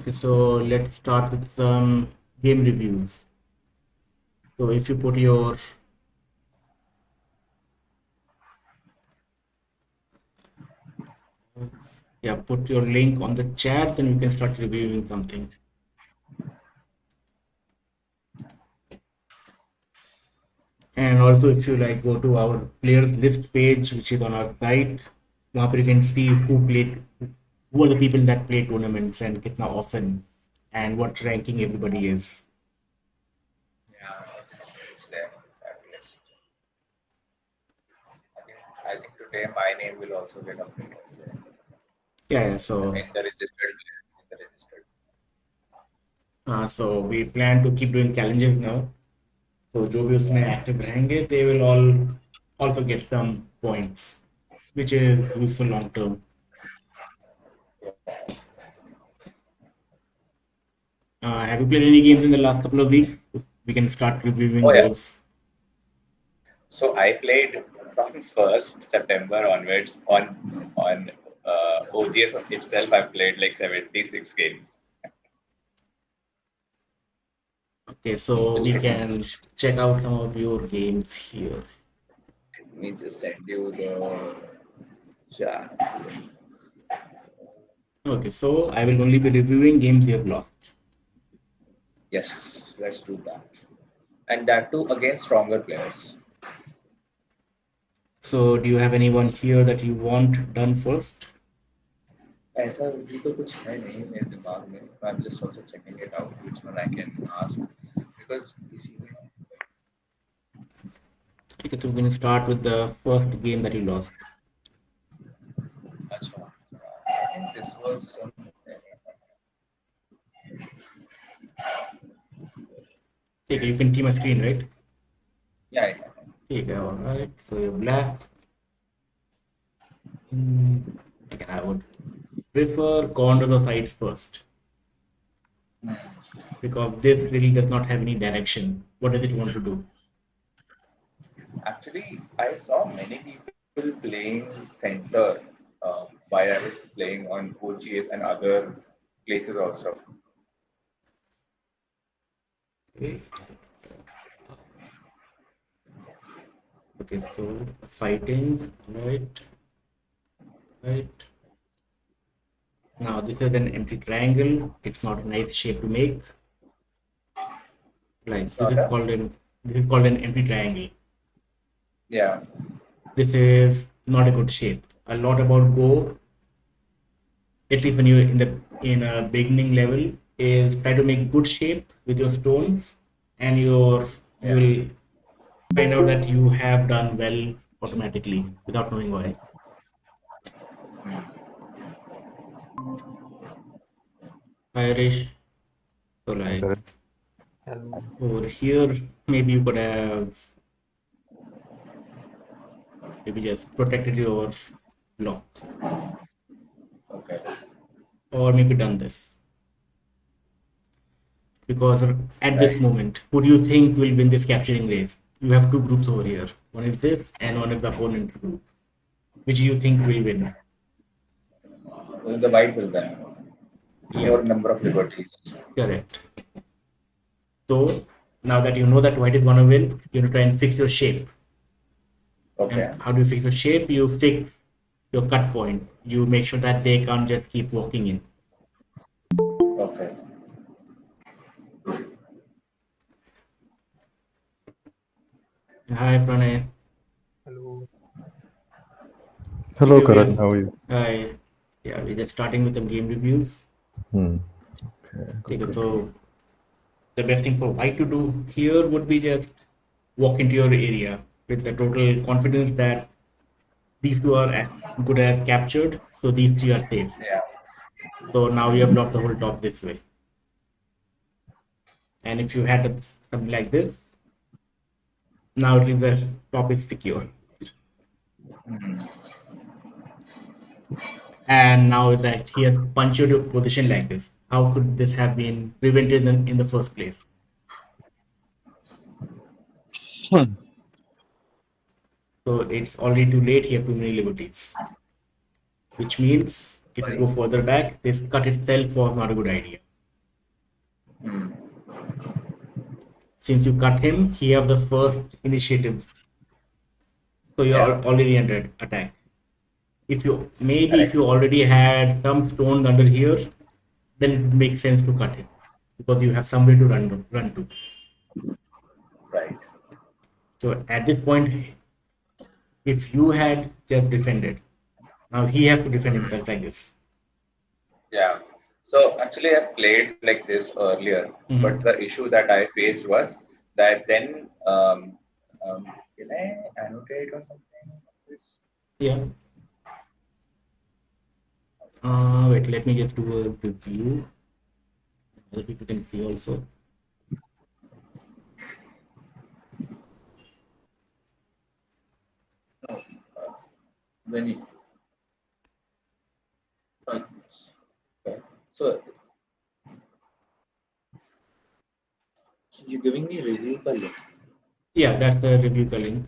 Okay, so let's start with some game reviews. So if you put your put your link on the chat, then we can start reviewing something. And also if you like go to our players list page, which is on our site, where you can see who are the people that play tournaments and kitna often, and what ranking everybody is. Yeah, it's there. Fabulous. I think today my name will also get updated there. Yeah, In the registered. In the registered. so we plan to keep doing challenges now. So जो भी उसमें Yeah. active रहेंगे, they will all also get some points, which is useful long term. Have you played any games in the last couple of weeks? We can start reviewing Oh yeah. those. So I played from 1st September onwards on OGS of itself. I played like 76 games. Okay, so we can check out some of your games here. Let me just send you the chat. Okay, so I will only be reviewing games you have lost. Yes, let's do that. And that too against stronger players. So do you have anyone here that you want done first? ऐसा भी तो कुछ है नहीं मेरे दिमाग में. I'm just also checking it out which one I can ask because इसी में Okay, so we're going to start with the first game that you lost. अच्छा I think this was some Okay, you can see my screen, right? yeah. Okay, all right. So you're black. Okay, I would prefer corners or sides first because this really does not have any direction. What does it want to do? Actually, I saw many people playing center while I was playing on OGS and other places also. Okay. Okay, so fighting, right? Right. Now this is an empty triangle. It's not a nice shape to make. Like Not a, this is called an empty triangle. yeah. This is not a good shape. A lot about Go, at least when you're in a beginning level, is try to make good shape with your stones, and you Yeah. will find out that you have done well automatically without knowing why. Irish. So like Correct. over here, maybe you could have maybe just protected your block, Okay. or maybe done this. Because at this Right. moment, who do you think will win this capturing race? You have two groups over here. One is this, and one is the opponent's group. Which do you think will win? The white will then Yeah, more number of liberties. correct. So now that you know that white is gonna win, you have to try and fix your shape. And Okay. how do you fix your shape? You fix your cut point. You make sure that they can't just keep walking in. Okay. Hi, Pranay. Hello. Okay, Hello, Karan. How are you? hi. Yeah, we're just starting with some game reviews. Hmm. Okay. Okay, Good. so the best thing for white to do here would be just walk into your area with the total confidence that these two are as good as captured, so these three are safe. Yeah. So now you have lost the whole top this way. And if you had something like this, now at least the top is secure. And now that he has punctured your position like this, how could this have been prevented in the first place? So it's already too late. He has too many liberties, which means if you Sorry. go further back, this cut itself was not a good idea. Hmm. Since you cut him, he have the first initiative. So you're Yeah. already under attack. If Correct. you already had some stones under here, then it would make sense to cut him because you have somewhere to run to. Right. So at this point, if you had just defended, now he has to defend Hmm. himself, I guess. Yeah. So actually, I've played like this earlier, but Hmm. the issue that I faced was that then can I annotate or something? This? Yeah. Wait, let me just do a review. Other people can see also. No. When you, okay. So you're giving me review ka link. Yeah, that's the review link.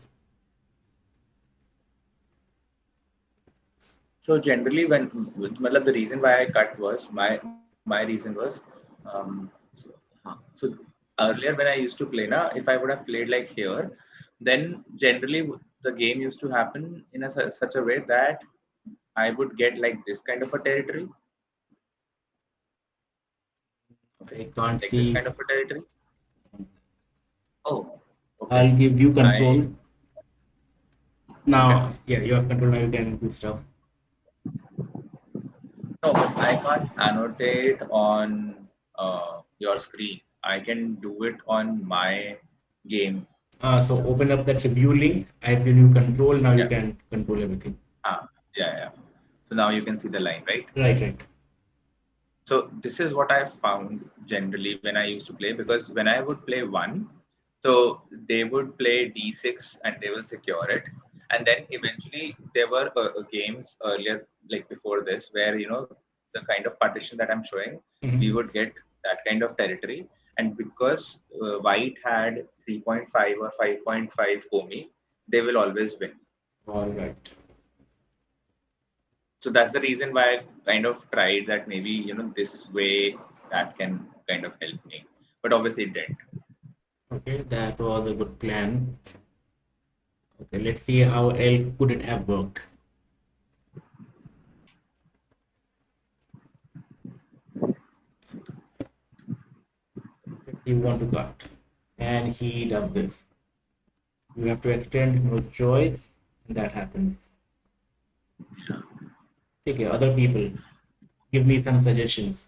So generally, matlab, the reason why I cut was my reason was, so earlier when I used to play na, if I would have played like here, then generally the game used to happen in such a way that I would get like this kind of a territory, I can't like this see. kind of a territory. Oh, okay. I'll give you I control. okay. Now, yeah, you have control now, you can do stuff. No, but I can't annotate on your screen. I can do it on my game. So open up that review link. I've given you control. Now you Yeah. can control everything. Yeah. So now you can see the line, right? Right, right. So this is what I found generally when I used to play, because when I would play one, so they would play d6 and they will secure it, and then eventually there were games earlier, like before this, where the kind of partition that I'm showing, we Mhm. would get that kind of territory, and because white had 3.5 or 5.5 Komi, they will always win. All right. So that's the reason why I kind of tried that maybe this way that can kind of help me, but obviously it didn't. Okay, that was a good plan. Okay, let's see how else could it have worked. If you want to cut, and he does this. You have to extend no choice, and that happens. Okay, other people, give me some suggestions.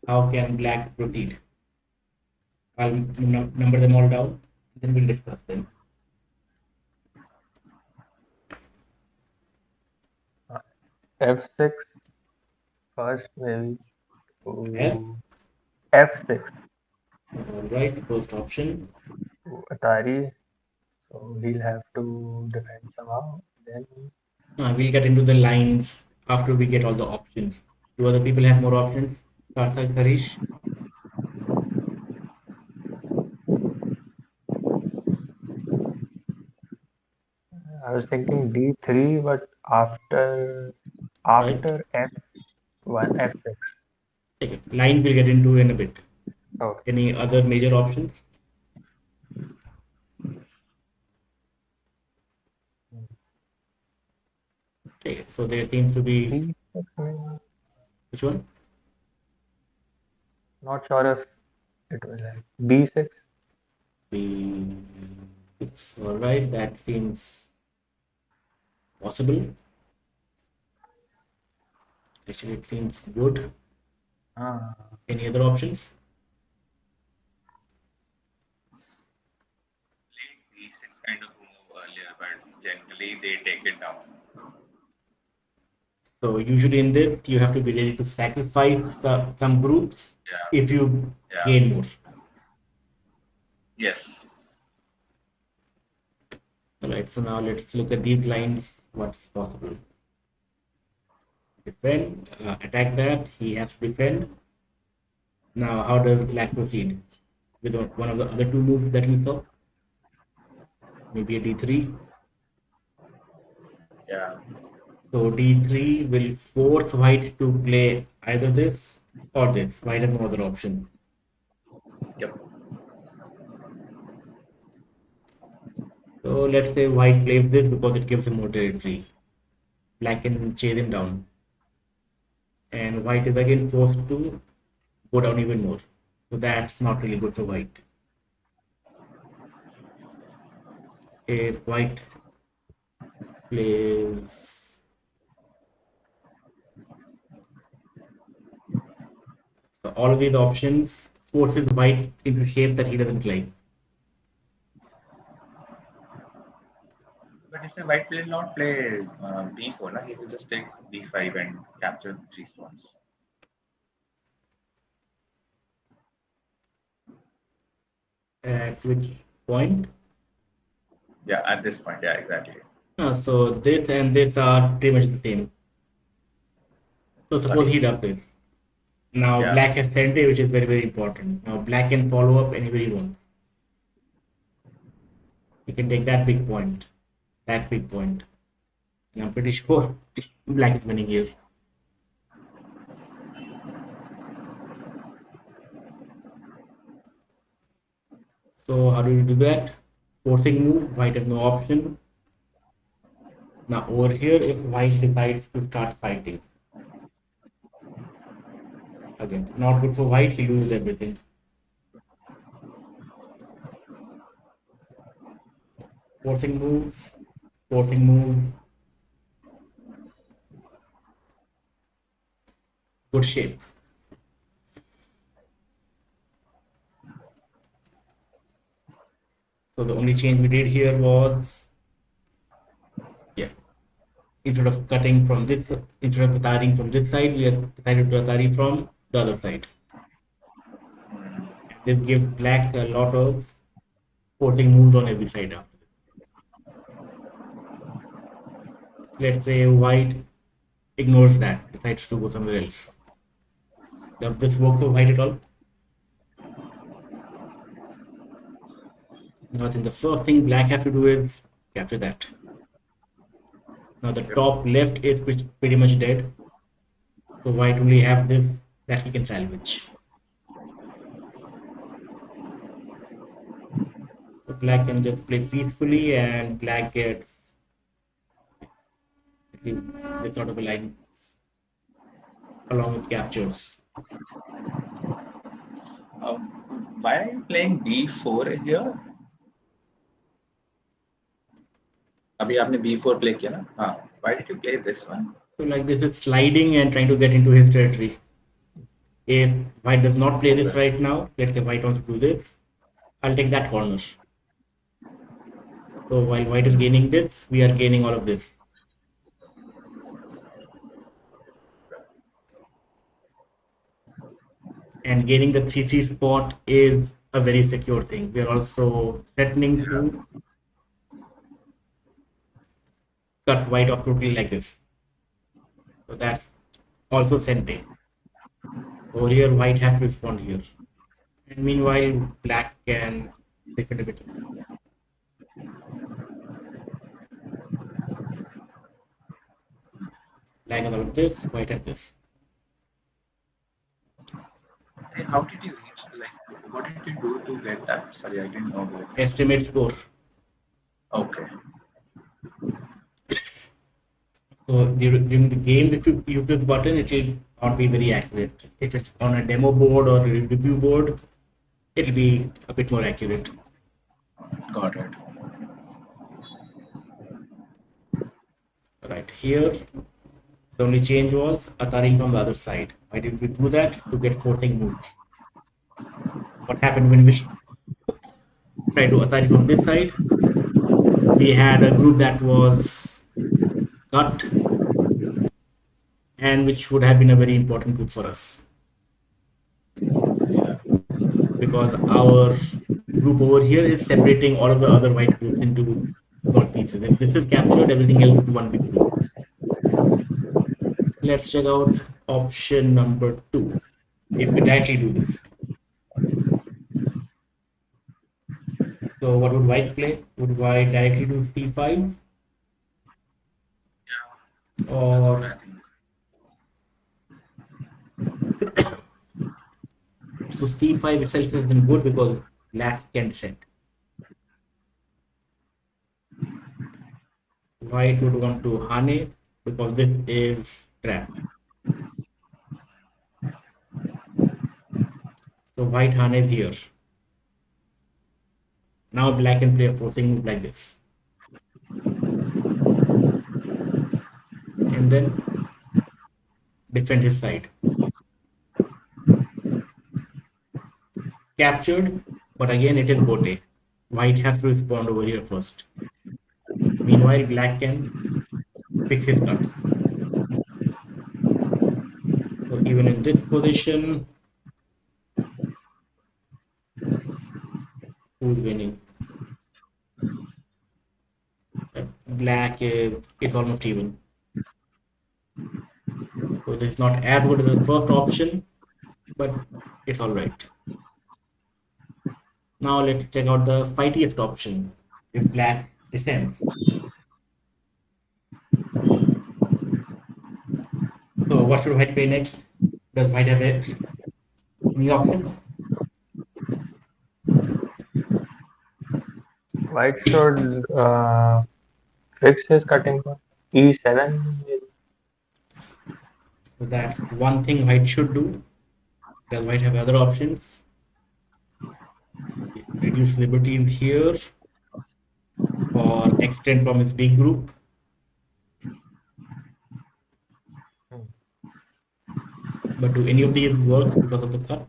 How can black proceed? I'll number them all down, then we'll discuss them. F6 first, maybe F. to F6 All right, first option. to Atari. So he'll have to defend somehow. Then We'll get into the lines after we get all the options. Do other people have more options? Sarthak, Harish? I was thinking D3, but Right. after F1, F6. Okay. Lines we'll get into in a bit. Okay. Any other major options? Okay. So there seems to be D6, maybe. which one? Not sure if it will like B6. It's all right. That seems possible. Actually, it seems good. Ah, Any other options? Played d6 kind of move earlier, but generally they take it down. So usually in this, you have to be ready to sacrifice some groups Yeah. if you Yeah. gain more. Yes. All right. So now let's look at these lines. What's possible? Defend, attack that. He has to defend. Now, how does black proceed? With one of the other two moves that we saw? Maybe a d3. Yeah. So d3 will force white to play either this or this. White has no other option. Yep. So let's say white plays this because it gives him more territory. Black can chase him down. And white is again forced to go down even more. So that's not really good for white. If white plays, so all of these options forces white into shapes that he doesn't like. But this white will not play b4, na? He will just take b5 and capture the 3 stones. At which point? Yeah, at this point, yeah, exactly. So this and this are pretty much the same. So suppose Sorry. he does this. Now Yeah. black has center, which is very, very important. Now black can follow up anywhere he wants. He can take that big point, that big point. And I'm pretty sure black is winning here. So how do you do that? Forcing move, white has no option. Now over here, if white decides to start fighting, again, not good for white, he loses everything. Forcing move, forcing move. Good shape. So the only change we did here was, yeah, instead of cutting from this, instead of attacking from this side, we have decided to attack from the other side. This gives black a lot of forcing moves on every side after this. Let's say white ignores that, decides to go somewhere else. Does this work for white at all? Now I think the first thing black has to do is capture that. Now the top left is pretty much dead. So white only have this that he can salvage. So black can just play peacefully and black gets this sort of a line along with captures. Why are you playing b4 here? अभी आपने b4 play किया ना? हाँ. Why did you play this one? So like this is sliding and trying to get into his territory. If white does not play this right now, let's say white wants to do this, I'll take that corner. So while white is gaining this, we are gaining all of this. And gaining the 3-3 spot is a very secure thing. We are also threatening to cut white off totally like this. So that's also sente. Over here, white has to respond here. And meanwhile, black can defend a bit. Black has all of this, white has this. Hey, how did you reach? Like, what did you do to get that? Sorry, I didn't know that. Estimate score. Okay. So during the game, if you use this button, it will not be very accurate. If it's on a demo board or a review board, it'll be a bit more accurate. Got it. Right here, the only change was attacking from the other side. Why did we do that? To get forcing moves. What happened when we tried to attack from this side? We had a group that was cut and which would have been a very important group for us. Because our group over here is separating all of the other white groups into small pieces. If this is captured, everything else is one big group. Let's check out option number 2. If we directly do this. So what would white play? Would white directly do c5? Yeah. Or That's what I think. so So c5 itself has been good because black can descend. White would want to Hane because this is trapped. So white Hane is here. Now black can play a forcing move like this. And then defend his side. Captured, but again it is Gote. White has to respond over here first. Meanwhile, black can fix his cuts. So even in this position, who's winning? Black is it's almost even. So this is not as good as the first option, but it's all right. Now let's check out the fightiest option. If black descends. So what should white play next? Does white have any option? White should fix his cutting path. E7. So that's one thing white should do. Does white have other options? Reduce liberties here or extend from his big group. But do any of these work because of the cut?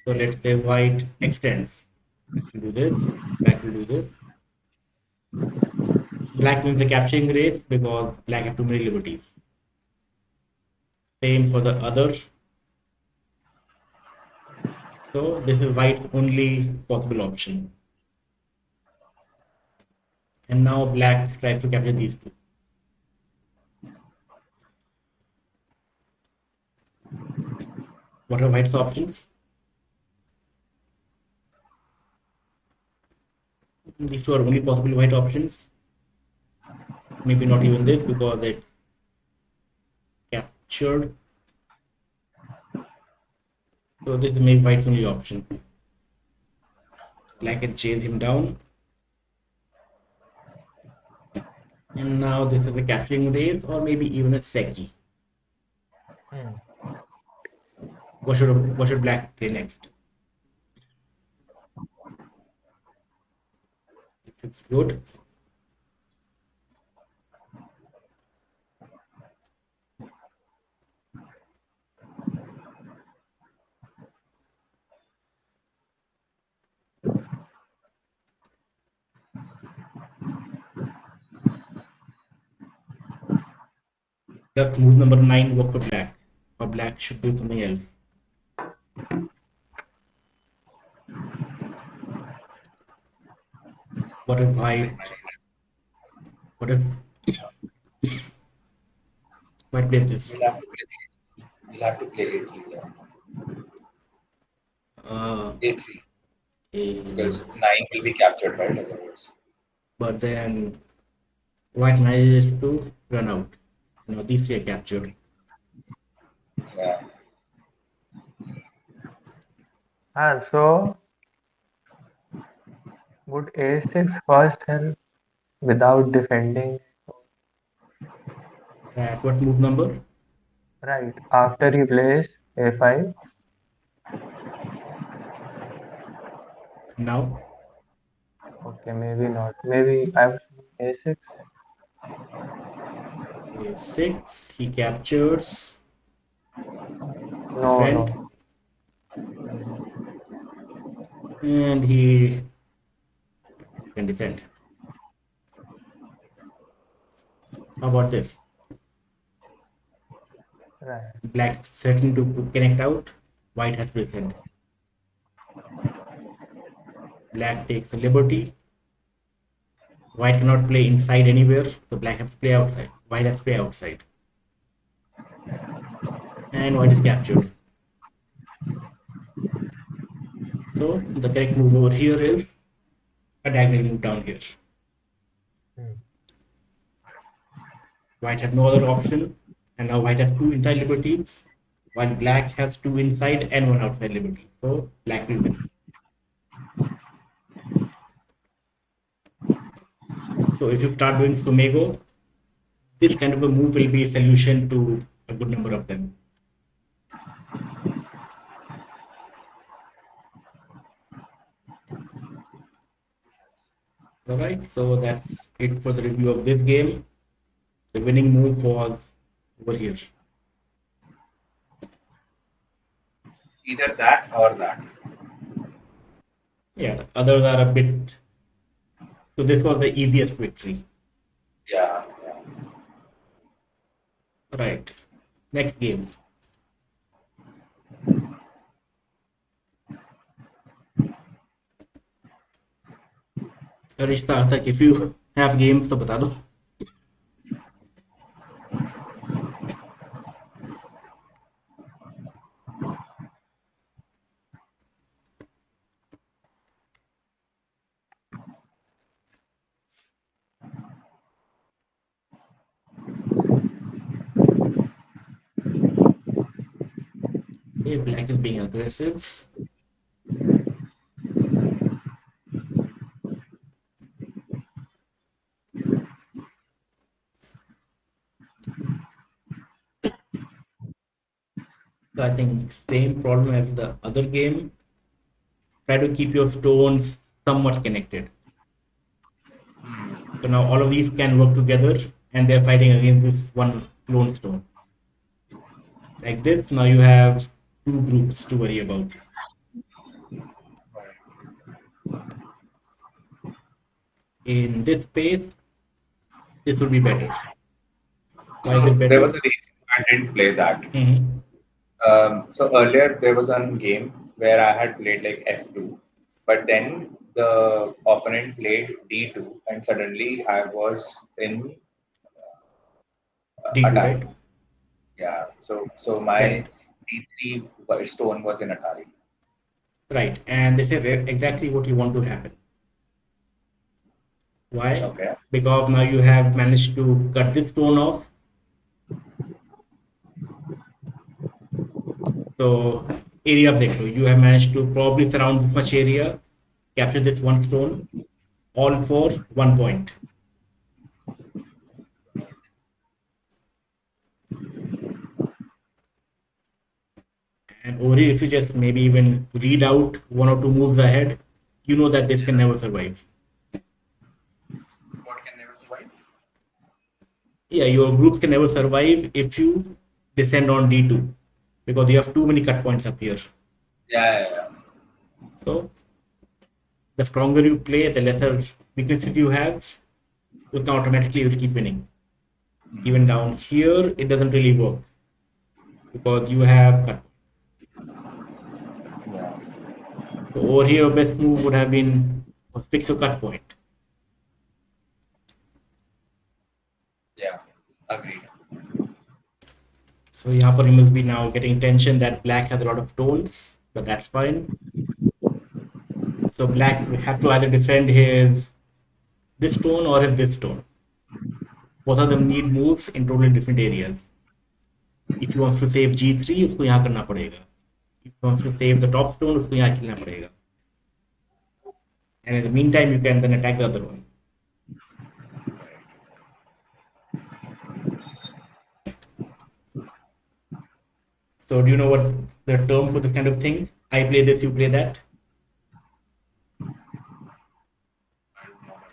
So let's say white extends. Black will do this, black will do this. Black wins the capturing race because black has too many liberties. Same for the other. So this is white's only possible option. And now black tries to capture these two. What are white's options? These two are only possible white options. Maybe not even this because it's captured. So this is maybe white's only option. Black can chase him down. And now this is a capturing race or maybe even a Seki. What should black play next? It's good. Just move number 9 work for black, or black should do something else. What if white? What if white plays this? We'll have to play A3. Yeah. A3. Because 9 will be captured, right? Otherwise. But then white manages to run out. You know, these three are captured. Yeah. So would A6 first help without defending? At what move number? Right. After he plays A5. Now? Okay, maybe not. Maybe I was A6. A6, he captures. No, Defend. no. And he can defend. How about this? Right. Black threatening to connect out, white has to defend. Black takes a liberty. White cannot play inside anywhere, so black has to play outside. White has to play outside. And white is captured. So the correct move over here is a diagonal move down here. White has no other option, and now white has two inside liberties, while black has two inside and one outside liberty. So black will win. So if you start doing Sumego, this kind of a move will be a solution to a good number of them. Alright, so that's it for the review of this game. The winning move was over here. Either that or that. Yeah, the others are a bit. So this was the easiest victory. Yeah. Right. Next game. Harish Sarthak, if you have games तो बता दो. Okay, black is being aggressive. So I think same problem as the other game. Try to keep your stones somewhat connected. So now all of these can work together and they're fighting against this one lone stone. Like this, now you have two groups to worry about. In this space, this would be better. Why is it better? There was a reason I didn't play that. So earlier there was one game where I had played like F2, but then the opponent played D2, and suddenly I was in D2, Atari. right? Yeah. So my Right. D3 stone was in Atari. Right, and this is exactly what you want to happen. Why? Okay. Because now you have managed to cut this stone off. So area of the you have managed to probably surround this much area, capture this one stone, all for 1 point. And over here, if you just maybe even read out one or two moves ahead, you know that this can never survive. What can never survive? Yeah, your groups can never survive if you descend on D2 because you have too many cut points up here. Yeah. So the stronger you play, the lesser weaknesses you have, then automatically you will keep winning. Even down here, it doesn't really work because you have cut. Yeah. So over here, best move would have been fix a cut point. Yeah. Agreed. So यहाँ पर you must be now getting tension that black has a lot of tones, but that's fine. So black will have to either defend his this stone or his this stone. Both of them need moves in totally different areas. If he wants to save G3, उसको यहाँ करना पड़ेगा. If he wants to save the top stone, उसको यहाँ खेलना पड़ेगा. And in the meantime, you can then attack the other one. So do you know what the term for this kind of thing? I play this, you play that.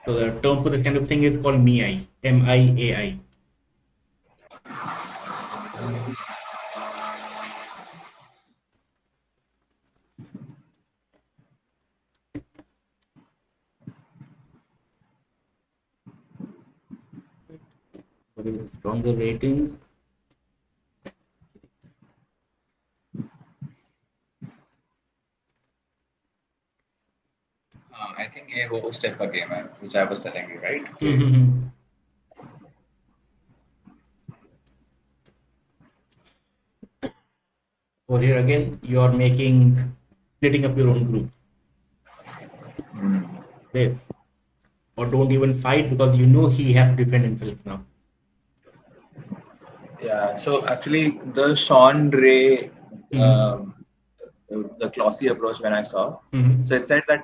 So the term for this kind of thing is called MIAI. MIAI. What is a stronger rating? I think ये वो step का game है, which I was telling you, right? Over here again, you are splitting up your own group. This. Or don't even fight because you know he has to defend himself now. Yeah, so actually the Sean Ray the glossy approach when I saw. Mhm. So it said that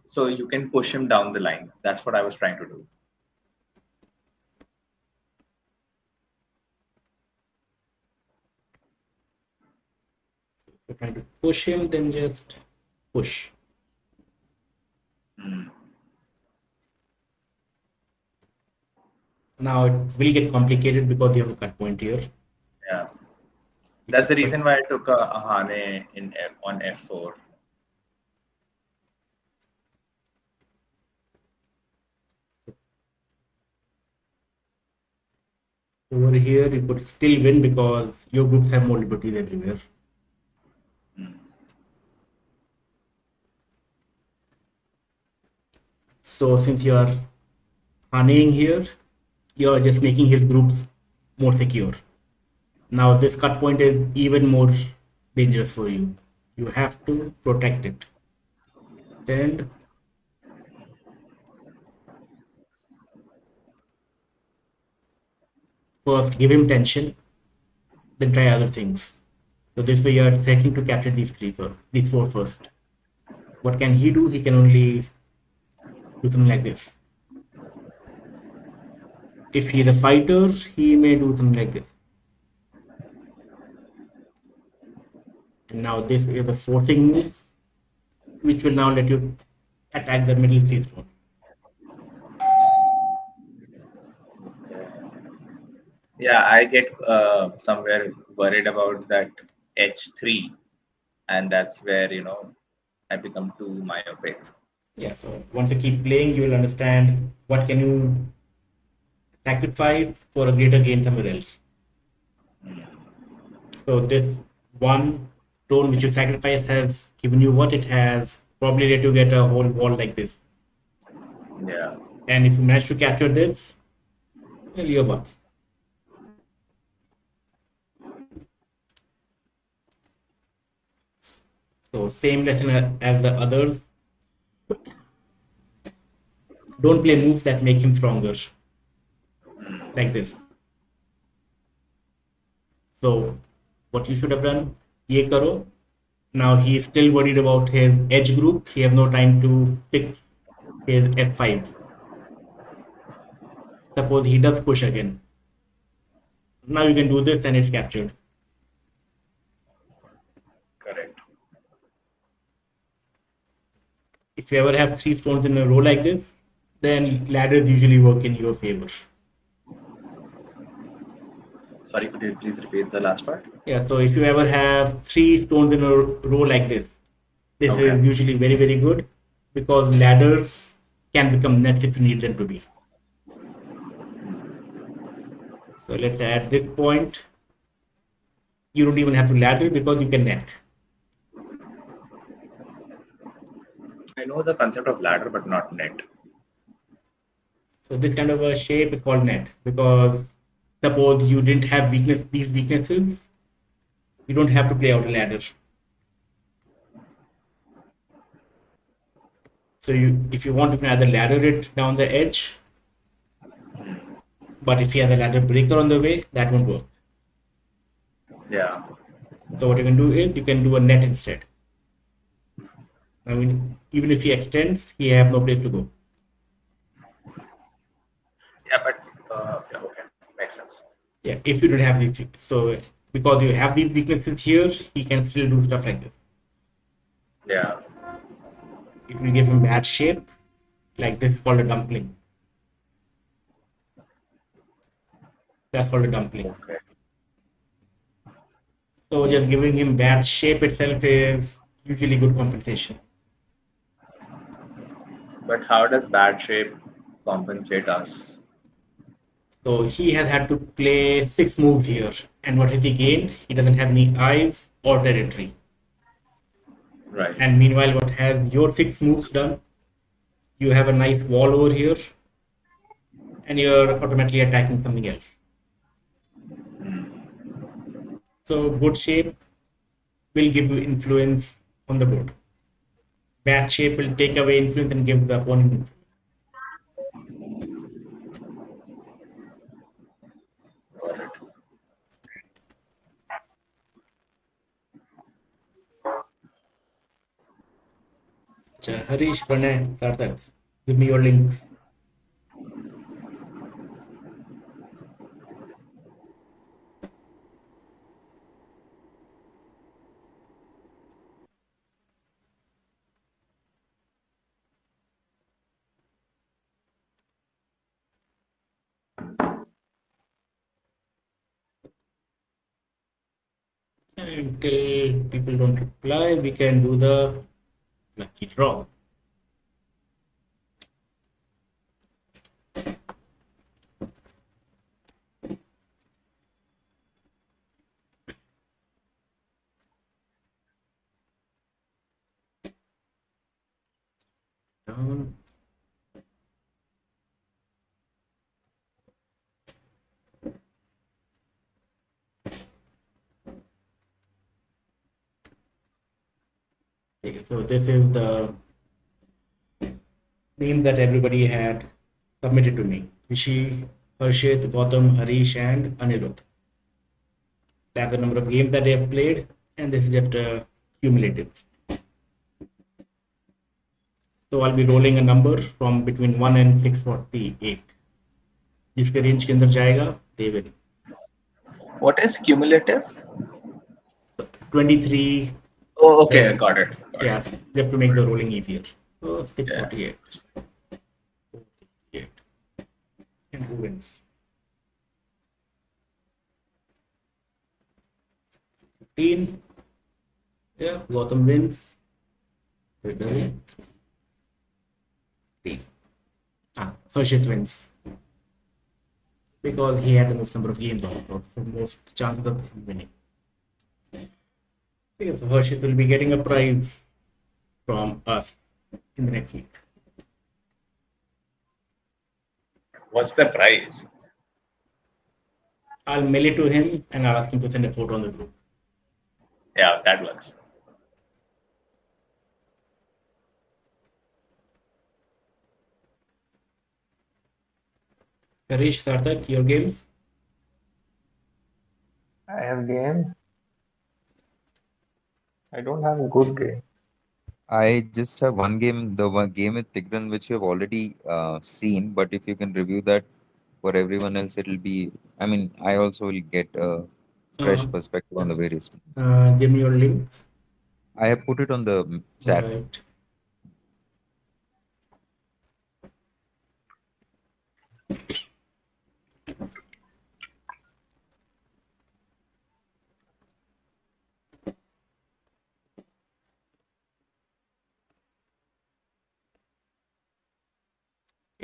so you can push him down the line. That's what I was trying to do. If you're trying to push him, then just push. Mm. Now it will get complicated because you have a cut point here. Yeah, that's the But reason why I took a Hane on F4. over here, you could still win because your groups have more liberties everywhere. Mm. So since you are honeying here, you are just making his groups more secure. Now this cut point is even more dangerous for you. You have to protect it. And first give him tension, then try other things. So this way you are threatening to capture these four first. What can he do? He can only do something like this. If he is a fighter, he may do something like this. And now this is a forcing move, which will now let you attack the middle three stones. Yeah, I get somewhere worried about that H3, and that's where I become too myopic. Yeah, so once you keep playing, you will understand what can you sacrifice for a greater gain somewhere else. So this one stone which you sacrifice has given you what it has probably let you get a whole wall like this. Yeah. And if you manage to capture this, well, you have won. So same lesson as the others. Don't play moves that make him stronger, like this. So what you should have done, ye karo. Now he is still worried about his edge group. He has no time to fix his F5. Suppose he does push again. Now you can do this and it's captured. Correct. If you ever have three stones in a row like this, then ladders usually work in your favor. Sorry, could you please repeat the last part? Yeah, so if you ever have three stones in a row like this Okay. is usually very, very good because ladders can become nets if you need them to be. So let's say at this point, you don't even have to ladder because you can net. I know the concept of ladder, but not net. So this kind of a shape is called net because suppose you didn't have these weaknesses, you don't have to play out a ladder. So if you want, you can either ladder it down the edge, but if you have a ladder breaker on the way, that won't work. Yeah. So what you can do is you can do a net instead. I mean, even if he extends, he have no place to go. Yeah, but yeah, okay, makes sense. Yeah, if you don't have these, so because you have these weaknesses here, he can still do stuff like this. Yeah. It will give him bad shape, like this is called a dumpling. That's called a dumpling. Okay. So just giving him bad shape itself is usually good compensation. But how does bad shape compensate us? So he has had to play six moves here, and what has he gained? He doesn't have any eyes or territory. Right. And meanwhile, what has your six moves done? You have a nice wall over here, and you're automatically attacking something else. So good shape will give you influence on the board. Bad shape will take away influence and give the opponent influence. Got it. Harish, Pranay, Sarthak, give me your links. Until people don't reply, we can do the lucky draw. Down. Okay, so this is the names that everybody had submitted to me. Rishi, Harshit, Gautam, Harish, and Anirudh. That's the number of games that they have played, and this is just cumulative. So I'll be rolling a number from between 1 and 648. जिसके range के अंदर जाएगा they win. What is cumulative? 23. Oh, okay, got it. Yes, you have to make the rolling easier. So 648. 468. And who wins? 15. Yeah, Gautam wins. Harshit wins. Because he had the most number of games also, so most chances of him winning. Okay, so Harshit will be getting a prize from us in the next week. What's the prize? I'll mail it to him and I'll ask him to send a photo on the group. Yeah, that works. Harish, Sarthak, your games? I have games. I don't have a good game. I just have one game, the one game with Tigran, which you have already seen. But if you can review that for everyone else, it'll be. I mean, I also will get a fresh perspective on the various. Give me your link. I have put it on the chat. Right.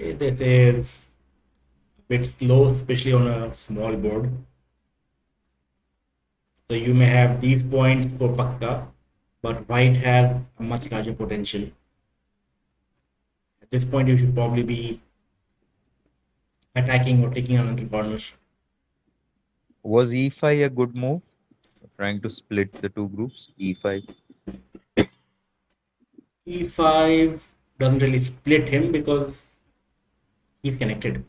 Okay, this is a bit slow, especially on a small board. So you may have these points for Pakka, but white has a much larger potential. At this point, you should probably be attacking or taking another corner. Was E5 a good move? Trying to split the two groups, E5. E5 doesn't really split him because he's connected.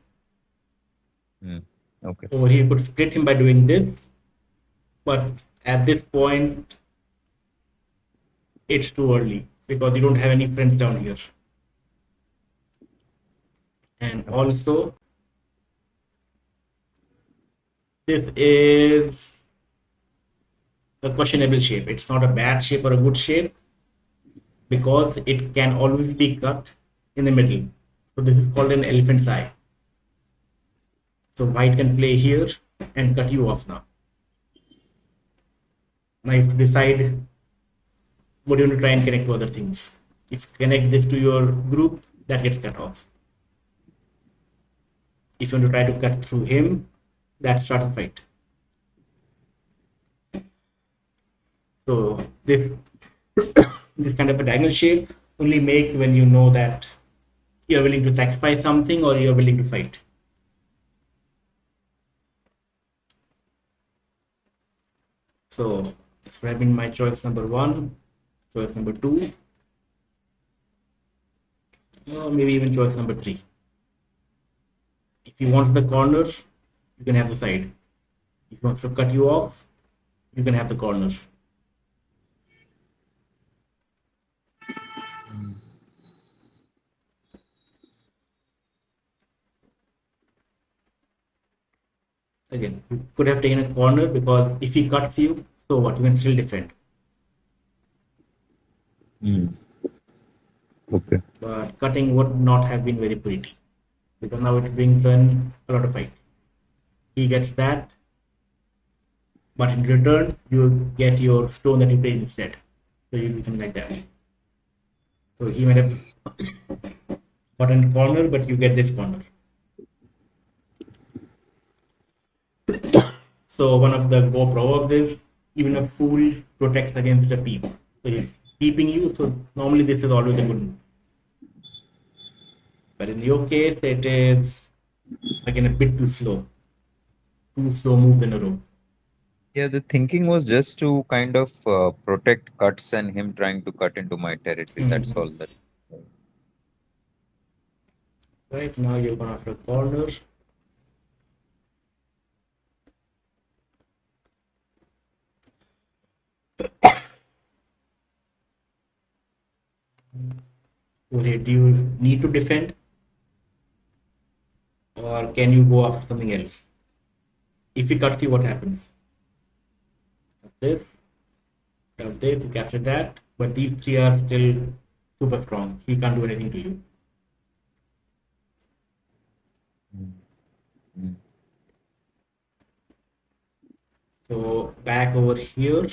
Okay. Or he could split him by doing this, but at this point, it's too early because you don't have any friends down here. And also, this is a questionable shape. It's not a bad shape or a good shape because it can always be cut in the middle. So this is called an elephant's eye. So white can play here and cut you off now. Now you have to decide what you want to try and connect to other things. If you connect this to your group, that gets cut off. If you want to try to cut through him, that starts a fight. So this this kind of a diagonal shape only make when you know that you're willing to sacrifice something or you're willing to fight. So this would have been my choice number 1, choice number 2, or maybe even choice number 3. If he wants the corner, you can have the side. If he wants to cut you off, you can have the corner. Again, you could have taken a corner because if he cuts you, so what? You can still defend. Okay. But cutting would not have been very pretty because now it brings in a lot of fights. He gets that, but in return, you get your stone that you played instead. So you do something like that. So he might have gotten a corner, but you get this corner. So one of the Go proverbs is even a fool protects against a peep. So he's peeping you, so normally this is always a good move. But in your case, it is again a bit too slow. Two slow moves in a row. Yeah, the thinking was just to kind of protect cuts and him trying to cut into my territory. That's all that. Right now you're going after a corner. Okay, do you need to defend? Or can you go after something else? If he cuts you, what happens? This, you capture that, but these three are still super strong. He can't do anything to you. So back over here,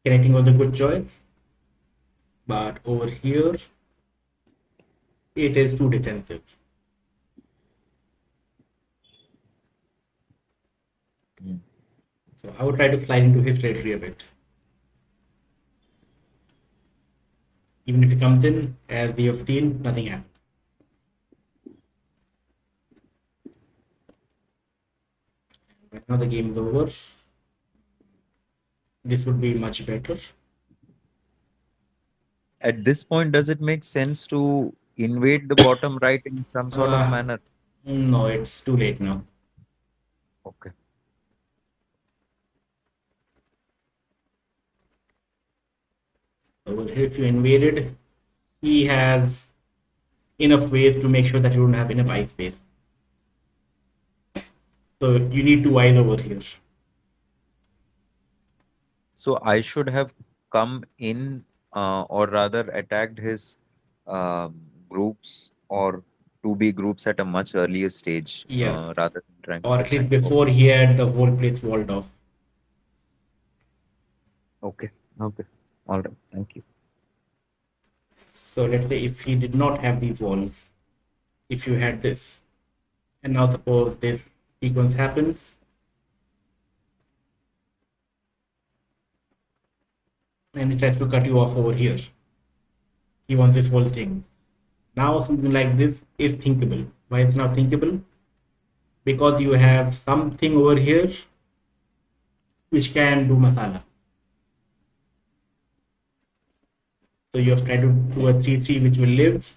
connecting was a good choice, but over here, it is too defensive. So I would try to slide into his territory a bit. Even if he comes in, as we have seen, nothing happens. Right now the game is over. This would be much better. At this point, does it make sense to invade the bottom right in some sort of manner? No, it's too late now. Okay. Over here, if you invaded, he has enough ways to make sure that you don't have enough ice space. So you need two eyes over here. So I should have come in, or rather attacked his groups or 2B groups at a much earlier stage, Yes. rather than trying to Or at least defend. before he had the whole place walled off. Okay. Okay. All right. Thank you. So let's say if he did not have these walls, if you had this, and now suppose this sequence happens, and it tries to cut you off over here. He wants this whole thing. Now something like this is thinkable. Why it's not thinkable? Because you have something over here which can do masala. So you have tried to do a 3-3 which will live.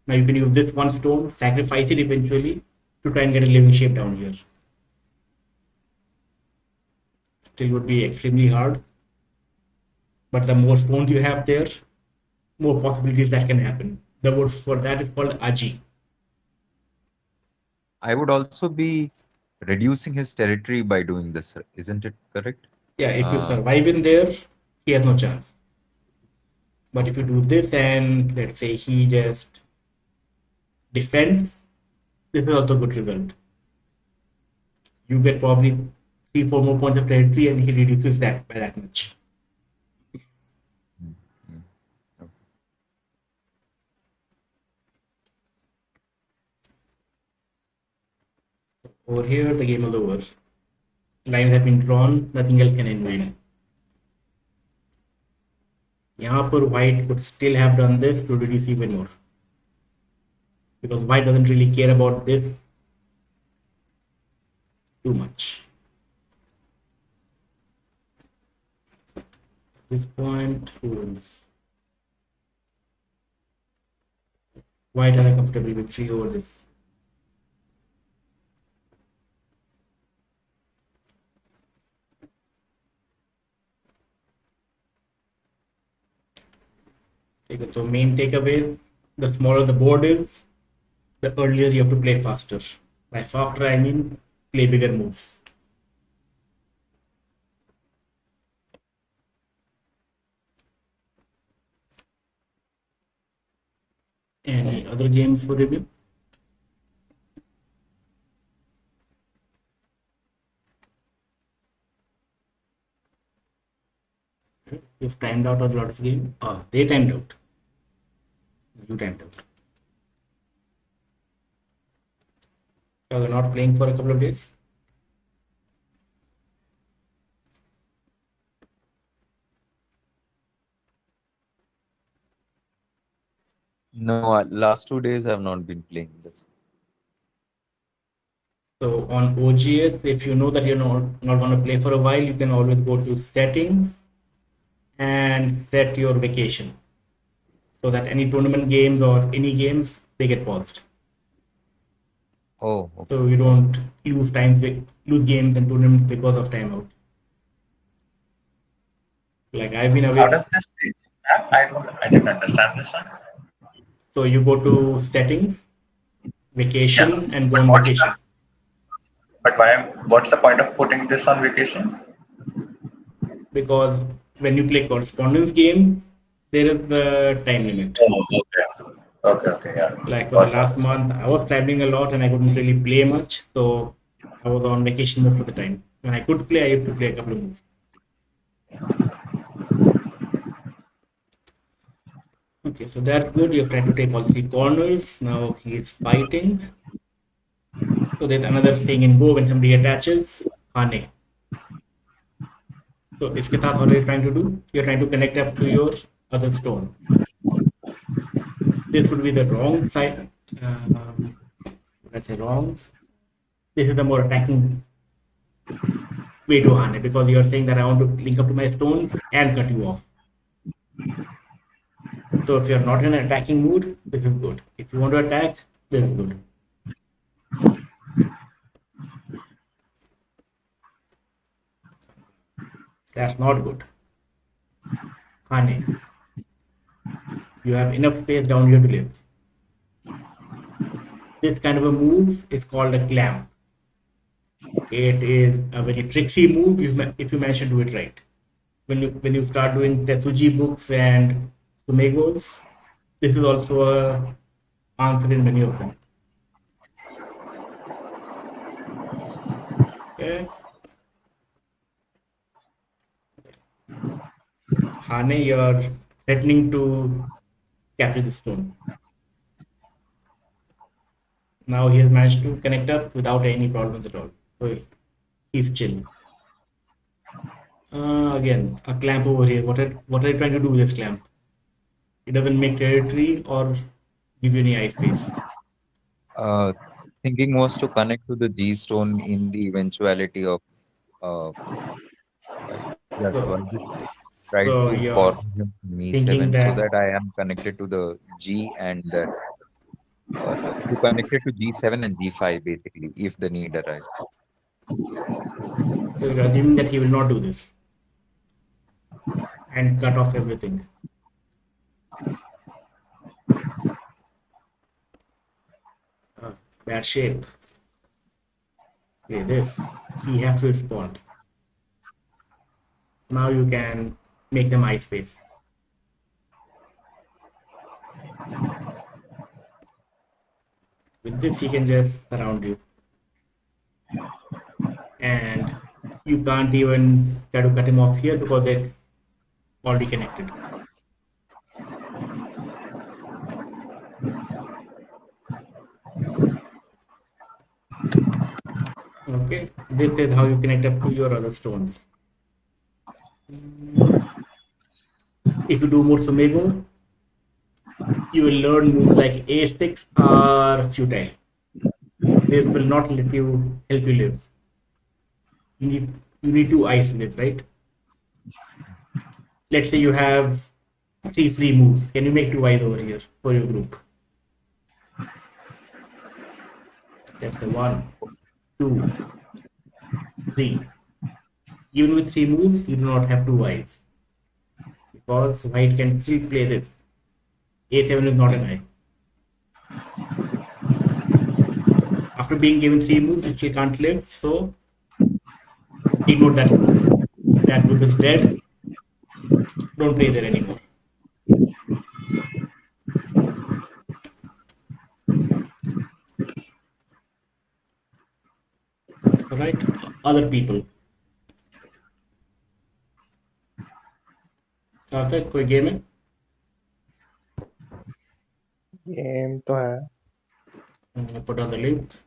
Now you can use this one stone, sacrifice it eventually to try and get a living shape down here. Still would be extremely hard. But the more stones you have there, more possibilities that can happen. The word for that is called Aji. I would also be reducing his territory by doing this, isn't it correct? Yeah, if you survive in there, he has no chance. But if you do this and let's say he just defends, this is also a good result. You get probably 3-4 more points of territory and he reduces that by that much. Over here, the game is over. Lines have been drawn, nothing else can invade. यहाँ पर white could still have done this to reduce even more. Because white doesn't really care about this too much. At this point, who wins? White has a comfortable victory over this. Okay, so main takeaway, the smaller the board is, the earlier you have to play faster. By faster, I mean play bigger moves. Any other games for review? You've timed out a lot of games. They timed out. You timed out. You're not playing for a couple of days. No, last 2 days I've not been playing this. So on OGS, if you know that you're not going to play for a while, you can always go to settings and set your vacation so that any tournament games or any games, they get paused. Oh, okay. So you don't lose games and tournaments because of timeout. Like I've been away. How does this I didn't understand this one. So you go to settings, vacation, and go on What's vacation. But what's the point of putting this on vacation? Because when you play correspondence games, there is the time limit. Oh, okay, yeah. Like for the last month, I was traveling a lot and I couldn't really play much, so I was on vacation most of the time. When I could play, I used to play a couple of moves. Okay, so that's good. You're trying to take all 3 corners. Now he is fighting. So there's another thing in Go when somebody attaches, Hane. So iske saath what are you trying to do? You're trying to connect up to your other stone. This would be the wrong side. Let's say wrong. This is the more attacking way to Hane because you're saying that I want to link up to my stones and cut you off. So if you're not in an attacking mood, this is good. If you want to attack, this is good. That's not good. Hane. You have enough space down here to live. This kind of a move is called a clamp. It is a very tricksy move if you manage to do it right. When you start doing Tetsuji books and Sumegos, this is also a answer in many of them. Okay. Hane, you're threatening to capture the stone. Now he has managed to connect up without any problems at all. So he's chill. Again, a clamp over here. What are you trying to do with this clamp? It doesn't make territory or give you any eye space. Thinking was to connect to the G stone in the eventuality of yeah, so I just tried So to you're corner him from thinking E7 so that that I am connected to the G and to connect it to G7 and G5 basically if the need arises. so you're assuming that he will not do this and cut off everything. Bad shape. Okay, this he has to respond. Now you can make them eye space. With this, he can just surround you. And you can't even try to cut him off here because it's already connected. Okay, this is how you connect up to your other stones. If you do more Sumego, you will learn moves like A6 are futile. This will not help you live. You need 2 eyes to live, right? Let's say you have 3 free moves. Can you make 2 eyes over here for your group? That's the 1, 2, 3. Even with 3 moves, you do not have 2 eyes because white can still play this. A7 is not an eye. After after being given 3 moves, it still can't live, so ignore that group. That group is dead. Don't play there anymore. Alright? Other people. सार्थक कोई game है? Game तो है। Put on the link.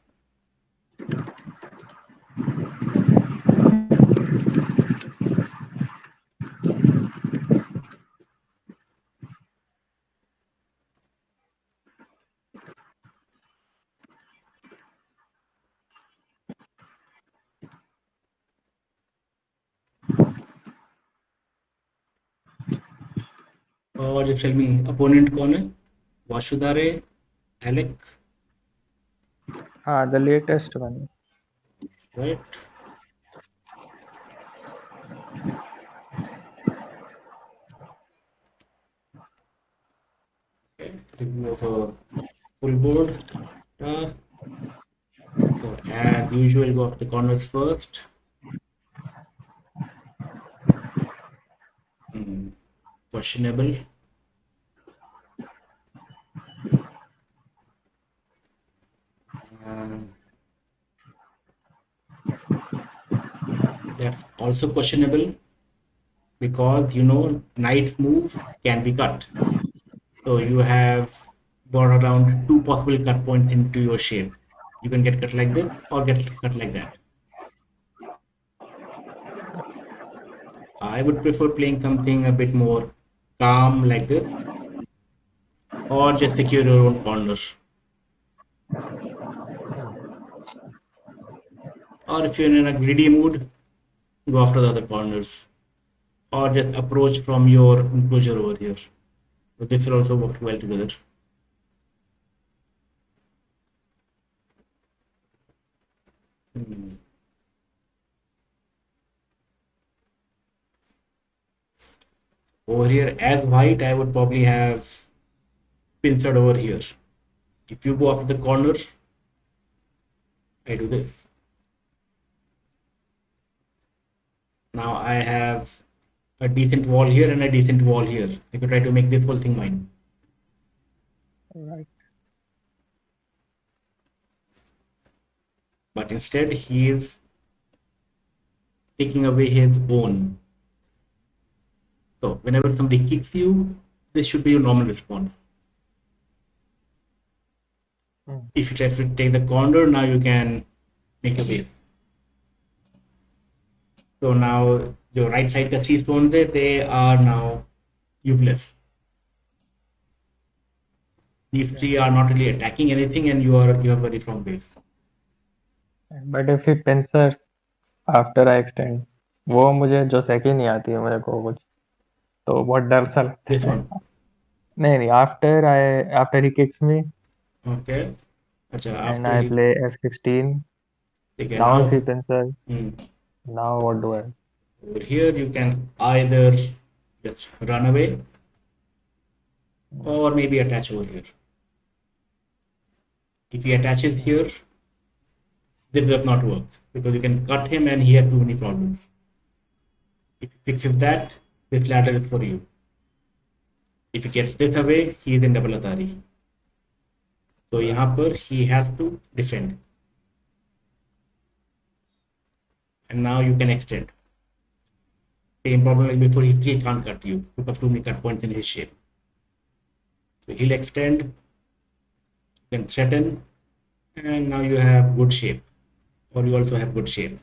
और जब tell me opponent कौन है? वाशुदारे, Alec, हाँ, the latest one. right? Okay, review of a full board. So as usual, go after the corners first. Questionable. That's also questionable because knight's move can be cut. So you have got around 2 possible cut points into your shape. You can get cut like this or get cut like that. I would prefer playing something a bit more calm like this, or just secure your own corner. Or if you're in a greedy mood, go after the other corners, or just approach from your enclosure over here. So this will also work well together. Over here, as white, I would probably have pincered over here. If you go after the corner, I do this. Now I have a decent wall here and a decent wall here. I could try to make this whole thing mine. Right. But instead, he is taking away his own. So whenever somebody kicks you, this should be your normal response. If you try to take the corner, now you can make a wave. So now your right side ka 3 stones, they are now useless. These 3 are not really attacking anything, and you have very strong base. But if he pincer after I extend, वो मुझे जो second नहीं आती है मेरे को कुछ, तो बहुत डर सा लगता This है। one. नहीं, after he kicks me Okay. Acha, and after I he play F16, okay, now now he pincer. Now what do I? over here you can either just run away or maybe attach over here. If he attaches here, this does not work because you can cut him and he has too many problems. If he fixes that, this ladder is for you. If he gets this away, he is in double Atari. So यहाँ पर he has to defend. And now you can extend. Same problem like before, he still can't cut you because too many cut points in his shape. So he'll extend, you can threaten, and now you have good shape. Or you also have good shape.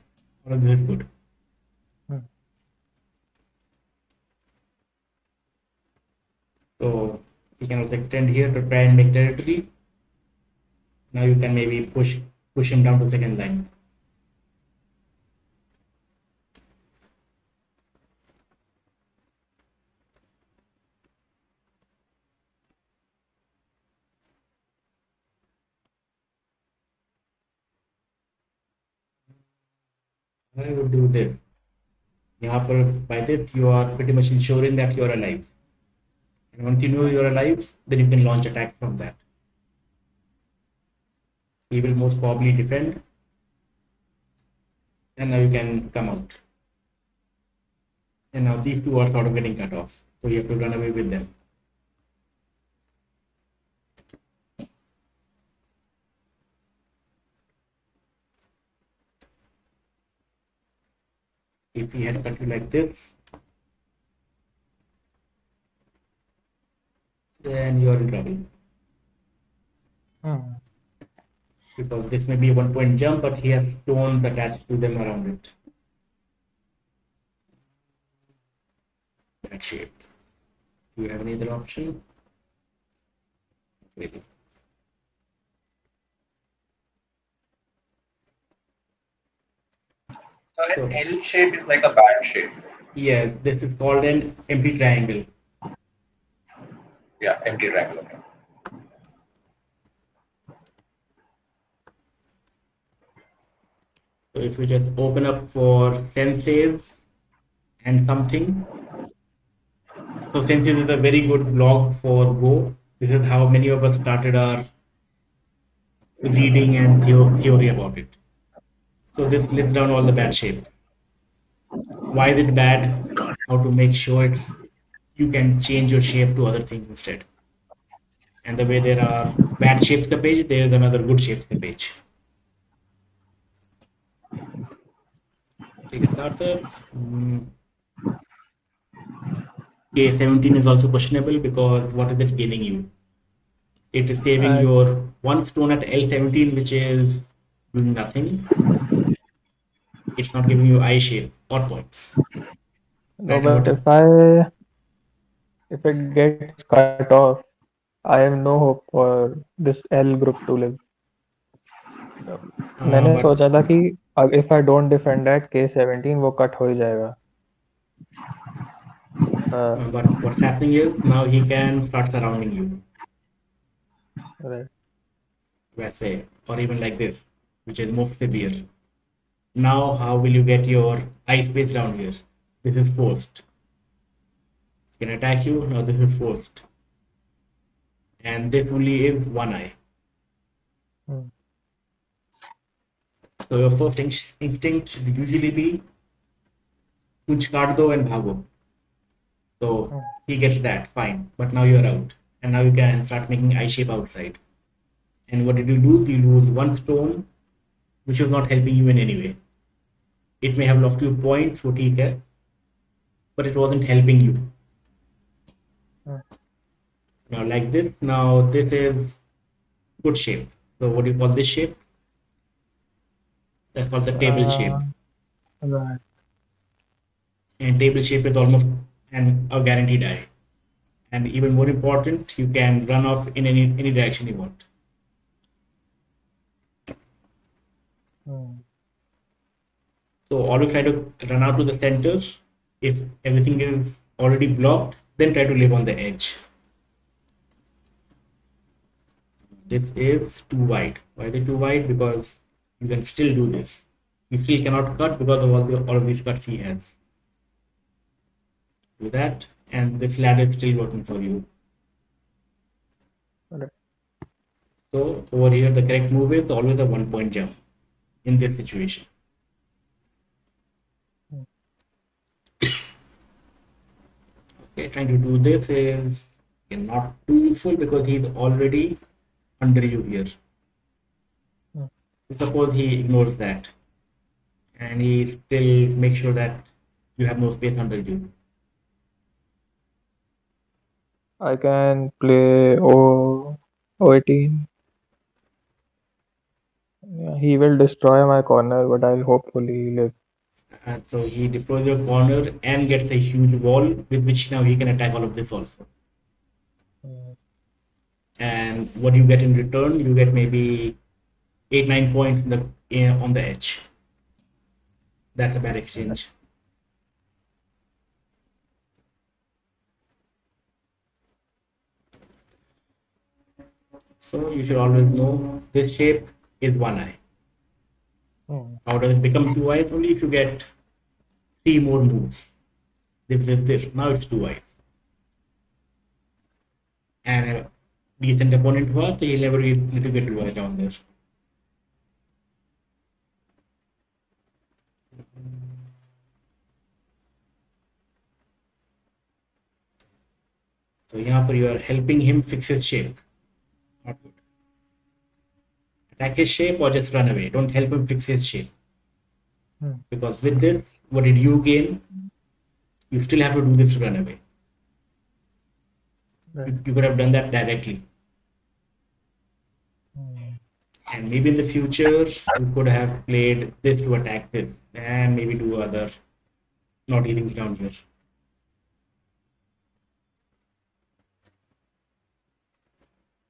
All of this is good. So you can also extend here to try and make territory. Now you can maybe push him down to second line. I would do this. By this you are pretty much ensuring that you are alive. And once you know you are alive, then you can launch attacks from that. He will most probably defend. And now you can come out. And now these two are sort of getting cut off. So you have to run away with them. If he had cut you like this, then you are in trouble. Hmm. Because this may be a 1 point jump, but he has stones attached to them around it. That shape. Do you have any other option? Maybe. So So- an L shape is like a bad shape. Yes, this is called an empty triangle. Yeah, empty triangle. Okay. So if we just open up for senses and something. So senses is a very good blog for Go. This is how many of us started our reading and theory about it. So this lists down all the bad shapes. Why is it bad? How to make sure it's you can change your shape to other things instead. And the way there are bad shapes the page, there is another good shapes the page. Take a starter. K17 is also questionable because what is it gaining you? It is saving your one stone at L17, which is doing nothing. It's not giving you I shape or points. No, Right, but what- if it gets cut off, I have no hope for this L group to live. मैंने but- सोचा था कि if I don't defend at K17 वो cut हो ही जाएगा. But what's happening is now he can start surrounding you. Right. Let's say, or even like this, which is more severe. Now, how will you get your eye space down here? This is forced. Can attack you. Now this is forced. And this only is one eye. Hmm. So your first instinct should usually be kuch kaat do and bhago. So he gets that, fine. But now you're out. And now you can start making eye shape outside. And what did you lose? You lose one stone, which was not helping you in any way. It may have lost you points, what he care, but it wasn't helping you. Now like this, now this is good shape. So what do you call this shape? That's called the table shape. Right. And table shape is almost a guaranteed eye. And even more important, you can run off in any direction you want. So always try to run out to the center. If everything is already blocked, then try to live on the edge. This is too wide. Why is it too wide? Because you can still do this. You still cannot cut because of all of these cuts he has. Do that, and this ladder is still working for you. Okay. So over here, the correct move is always a 1 point jump in this situation. Okay, trying to do this is not too useful because he's already under you here. Suppose he ignores that and he still makes sure that you have no space under you. I can play O18. Yeah, he will destroy my corner, but I'll hopefully live. And so he destroys your corner and gets a huge wall with which now he can attack all of this also. And what you get in return, you get maybe 8-9 points on the edge. That's a bad exchange. So you should always know this shape is one eye. How does it become two eyes? Only if you get 3 more moves. This. Now it's 2 eyes. And a decent opponent हुआ तो he'll never let you get 2 eyes down there. So यहाँ पर you are helping him fix his shape. Not good. Attack his shape or just run away. Don't help him fix his shape. Because with this, what did you gain? You still have to do this to run away. Right. You could have done that directly. And maybe in the future, you could have played this to attack this and maybe do other naughty things down here.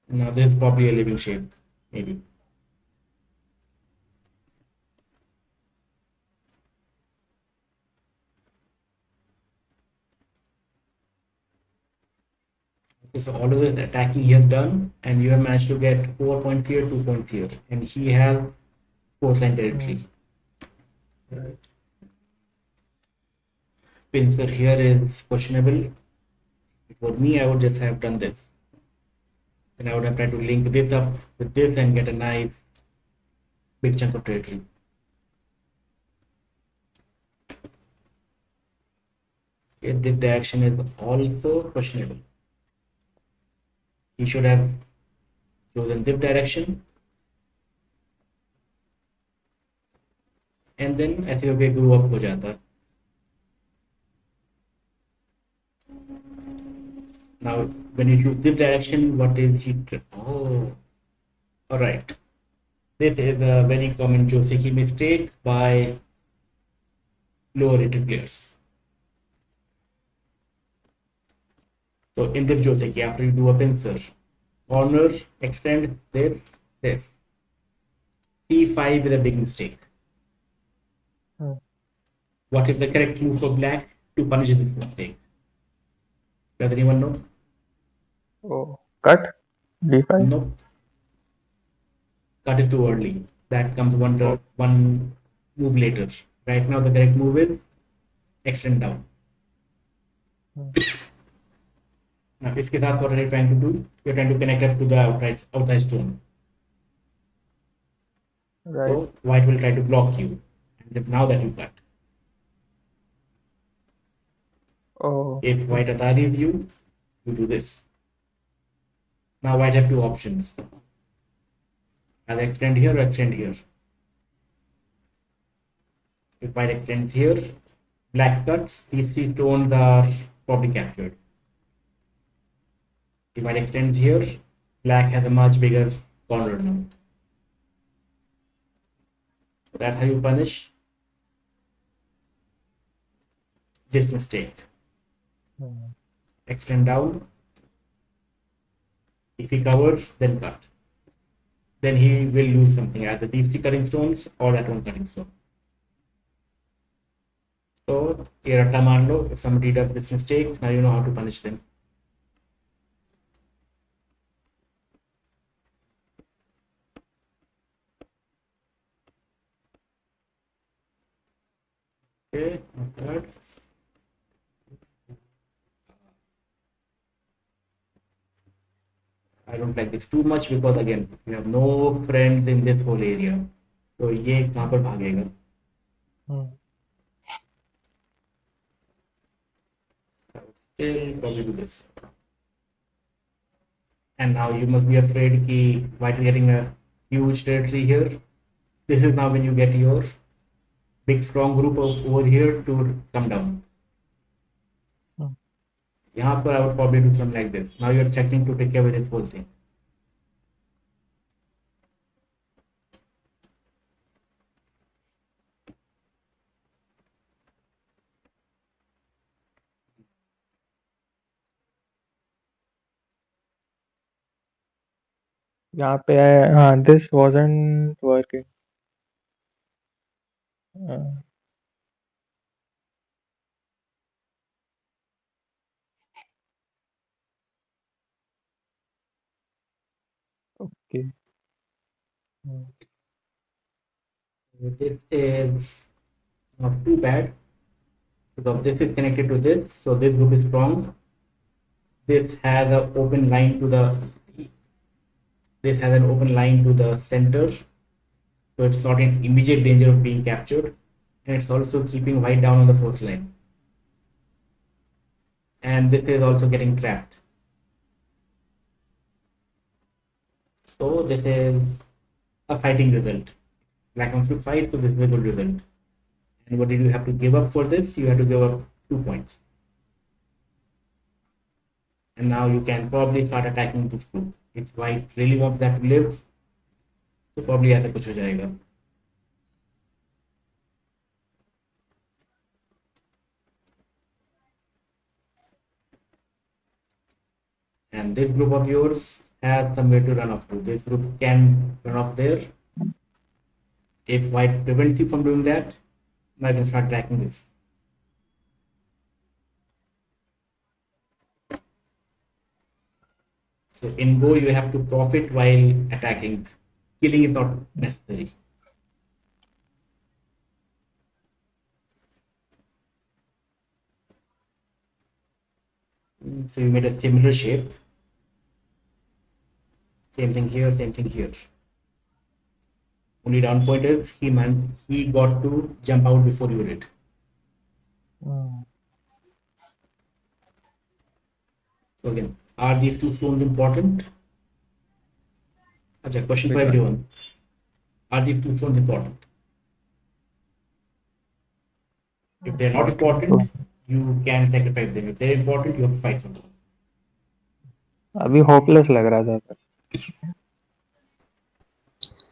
Now this is probably a living shape, maybe. Okay, so all of this attacking he has done, and you have managed to get 4 points here, 2 points here, and he has 4-line territory. Right. Pincer here is questionable. If it were me, I would just have done this. Then I would have tried to link this up with this and get a nice big chunk of territory. Okay, this direction is also questionable. He should have chosen this direction. And then ऐसे होके grew up हो जाता. Now, when you choose this direction, what is he? Oh, all right. This is a very common Joseki mistake by lower rated players. So in this Joseki, after you do a pincer, corner, extend this. C5 is a big mistake. What is the correct move for black to punish this mistake? Does anyone know? Oh, cut D5. No. Cut is too early. That comes one move later. Right now, the correct move is extend down. Now, इसके साथ what are you trying to do? You're trying to connect up to the outside stone. Right. So white will try to block you. And now that you cut. Oh, If white ataris you, you do this. Now white have two options. Either extend here or extend here. If white extends here, black cuts, these three stones are probably captured. If white extends here, black has a much bigger corner now. So that's how you punish this mistake. Extend down. If he covers, then cut. Then he will lose something, either these three cutting stones or that one cutting stone. So here at Tamando, if somebody does this mistake, now you know how to punish them. Okay, not bad. I don't like this too much because again, you have no friends in this whole area. So ये कहाँ पर भागेगा? Still probably do this. And now you must be afraid कि white is getting a huge territory here. This is now when you get your big strong group over here to come down. यहाँ पर I would probably do something like this. Now you're checking to take care of this whole thing. यहाँ पे हाँ, this wasn't working. Okay. This is not too bad because this is connected to this, so this group is strong. This has an open line to the center, so it's not in immediate danger of being captured, and it's also keeping white down on the fourth line. And this is also getting trapped. So this is a fighting result. Black wants to fight, so this is a good result. And what did you have to give up for this? You have to give up 2 points. And now you can probably start attacking this group. If white really wants that to live, तो probably ऐसा कुछ हो जाएगा. And this group of yours has somewhere to run off to. This group can run off there. If white prevents you from doing that, now you can start attacking this. So in Go, you have to profit while attacking. Killing is not necessary. So you made a similar shape. Same thing here, same thing here. Only down point is he got to jump out before you did. So again, are these two stones important? Acha, question for Which one? everyone. Are these two stones important? If they're not important, you can sacrifice them. If they're important, you have to fight for them. अभी hopeless लग रहा था पर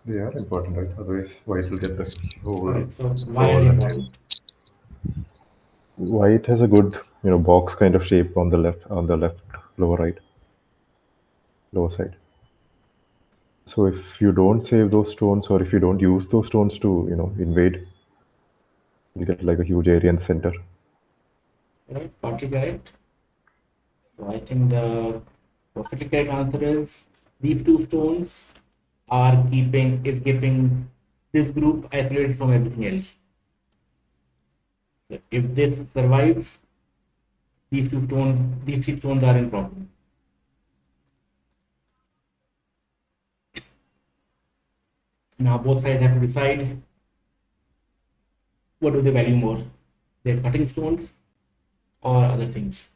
They are important, right? Otherwise, white will get the whole. Alright, so why are they important? White has a good, box kind of shape on the left, lower right, lower side. So if you don't save those stones, or if you don't use those stones to, invade, you get like a huge area in the center. Right, partly correct. So I think the perfectly correct answer is these two stones are keeping this group isolated from everything else. So if this survives, these three stones are in problem. Now both sides have to decide what do they value more, their cutting stones or other things.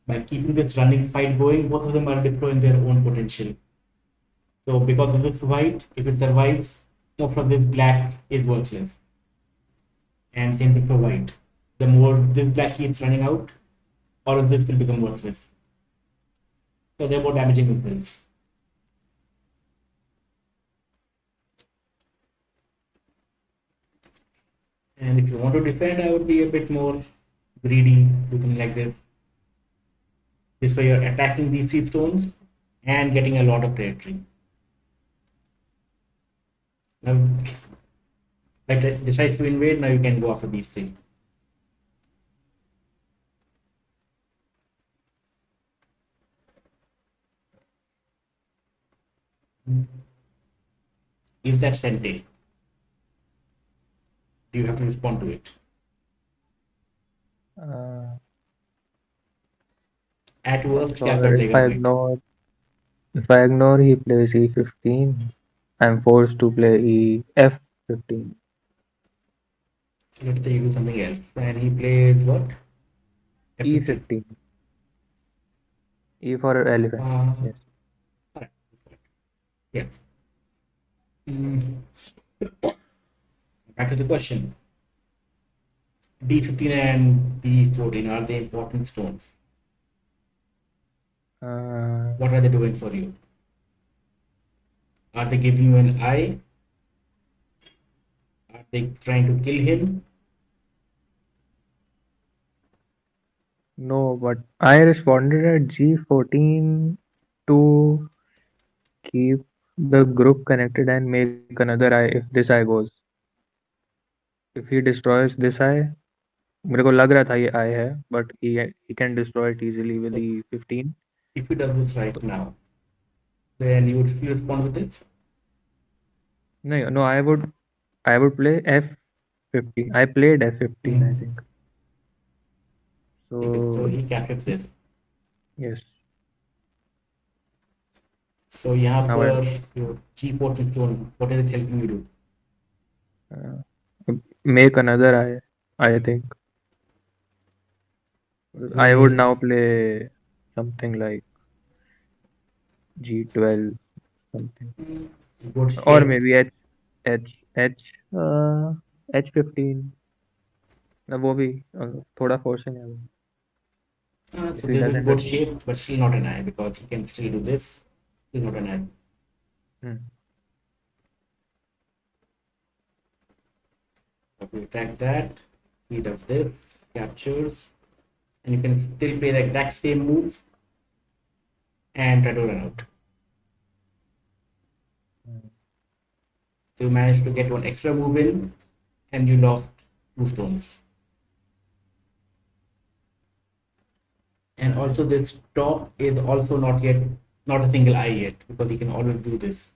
By keeping this running fight going, both of them are destroying their own potential. So because of this white, if it survives, most of this black is worthless. And same thing for white. The more this black keeps running out, all of this will become worthless. So they're more damaging themselves. And if you want to defend, I would be a bit more greedy, do something like this. This way you're attacking these three stones and getting a lot of territory. Now, if it decides to invade, now you can go after these three. Is that Sente? Do you have to respond to it? At worst, क्या कर if देगा I white? ignore, he plays E15. I'm forced to play F15. Let's say you do something else, and he plays what? F15. E15. E for elephant. Yes. Alright. Yeah. Back to the question. D15 and D14, are they important stones? What are they doing for you? Are they giving you an eye? Are they trying to kill him? No, but I responded at G14 to keep the group connected and make another eye if this eye goes. If he destroys this eye, मेरे को लग रहा था ये eye है, but he can destroy it easily with E15. If he does this right now, then you would respond with this? No, I would play F15. I played F15, I think. So he captures this. Yes. So यहाँ Now पर your G14 stone, what is it helping you do? make another eye, I think. I would now play something like G12 something, Good or shape. maybe H15. ना वो भी थोड़ा forcing है वो, if So he this is doesn't good respond. shape, but still not an eye because he can still do this. Still not an eye. Hmm. If you attack that, he does this, captures, and you can still play the exact same move and try to run out. So you managed to get one extra move in, and you lost 2 stones. And also this top is also not a single eye yet because he can always do this.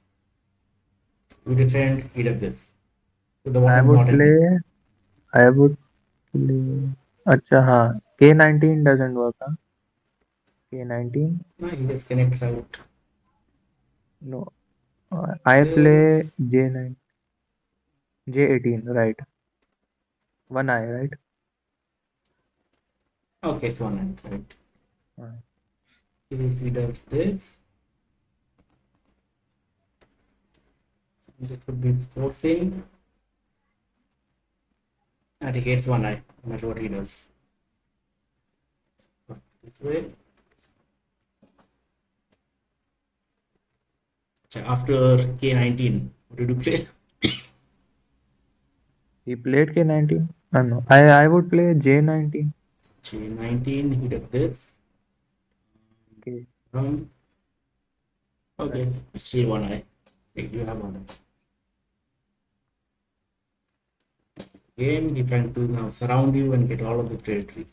You defend, he does this. So the I bottom would not an eye. play. I would play. अच्छा हाँ, K19 doesn't work. Huh? K19. No, he just connects out. No. I play This. J9, J18. Right. One eye. Right. Okay, so one eye, right. Uh, If he does this, this would be forcing, and he gets one eye, no matter what he does. This way. So after K19, what did you play? He played K19. No. I would play J19. J19, he does this. Okay. Okay, still one eye. Wait, you have one eye. Again, he's trying to now surround you and get all of the territory.